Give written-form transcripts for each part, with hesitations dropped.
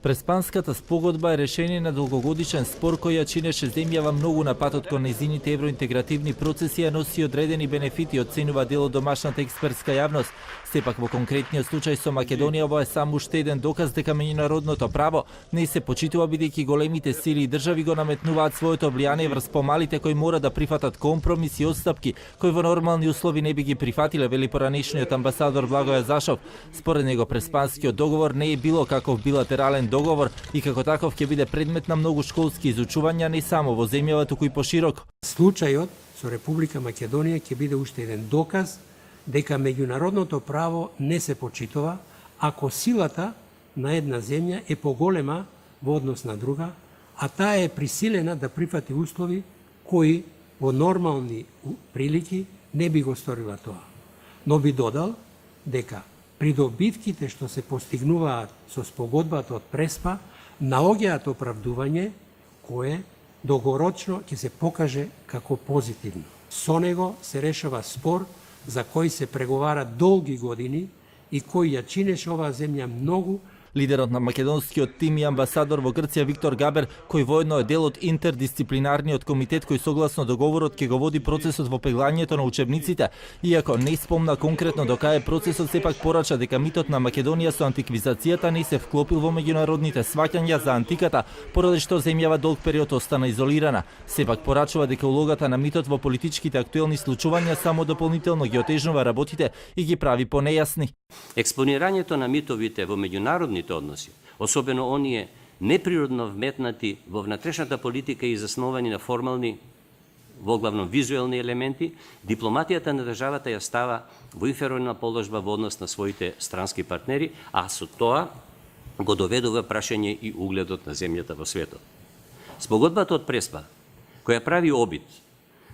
Преспанската спогодба е решение на долгогодишен спор кој ја чинеше земјава многу на патот кон нејзините евроинтегративни процеси, а носи одредени бенефити, оценува дел од домашната експертска јавност. Сепак во конкретниот случај со Македонија ова е само уште еден доказ дека меѓународното право не се почитува, бидејќи големите сили и држави го наметнуваат своето влијание врз помалите кои мора да прифатат компромиси и отстапки кои во нормални услови не би ги прифатиле, вели поранешниот амбасадор Благоје Зашов. Според него Преспанскиот договор не е било каков билатерален договор и како таков ќе биде предмет на многу школски изучувања не само во земјава, туку и пошироко. Случајот со Република Македонија ќе биде уште еден доказ дека меѓународното право не се почитува ако силата на една земја е поголема во однос на друга, а таа е присилена да прифати услови кои во нормални прилики не би го сторила тоа. Но би додал дека придобитките што се постигнуваат со спогодбата од Преспа наоѓаат оправдување кое долгорочно ќе се покаже како позитивно. Со него се решава спор за кој се преговара долги години и кој ја чинеше оваа земја многу. Лидерот на македонскиот тим и амбасадор во Грција Виктор Габер, кој воедно е дел од интердисциплинарниот комитет кој согласно договорот ќе го води процесот во пеглањето на учебниците, иако не спомна конкретно до кај процесот, сепак порача дека митот на Македонија со антиквизацијата не се вклопил во меѓународните сваќања за антиката, поради што земјава долг период остана изолирана. Сепак порачува дека улогата на митот во политичките актуелни случувања само дополнително ги отежнува работите и ги прави понејасни. Експонирањето на митовите во меѓународните односи, особено оние неприродно вметнати во внатрешната политика и засновани на формални, во главно визуелни елементи, дипломатијата на државата ја става во инфериорна положба во однос на своите странски партнери, а со тоа го доведува прашање и угледот на земјата во светот. Спогодбата од Преспа, која прави обид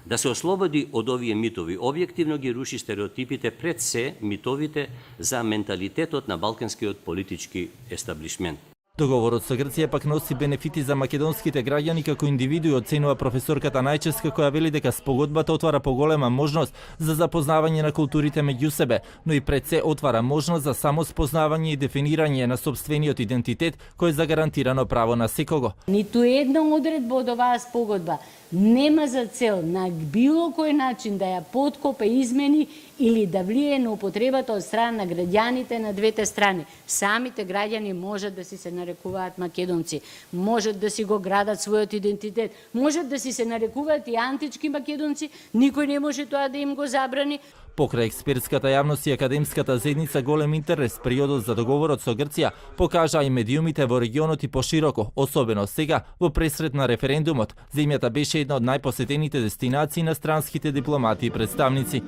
да се ослободи од овие митови, објективно ги руши стереотипите, пред се митовите за менталитетот на балканскиот политички естаблишмент. Договорот со Грција пак носи бенефити за македонските граѓани како индивидуи, оценува професорката Најчевска, која вели дека спогодбата отвара поголема можност за запознавање на културите меѓу себе, но и пред се отвара можност за самоспознавање и дефинирање на сопствениот идентитет, кој е загарантирано право на секого. Ниту една одредба од оваа спогодба нема за цел на било кој начин да ја поткопе, измени или да влие на употребата од страна на граѓаните на двете страни. Самите граѓани можат да си се нарекуваат македонци, можат да си го градат својот идентитет, можат да си се нарекуваат и антички македонци, никој не може тоа да им го забрани. Покрај експертската јавност и академската заедница, голем интерес периодот за договорот со Грција покажа и медиумите во регионот и пошироко, особено сега во пресред на референдумот. Земјата беше една од најпосетените дестинации на странските дипломати и представници.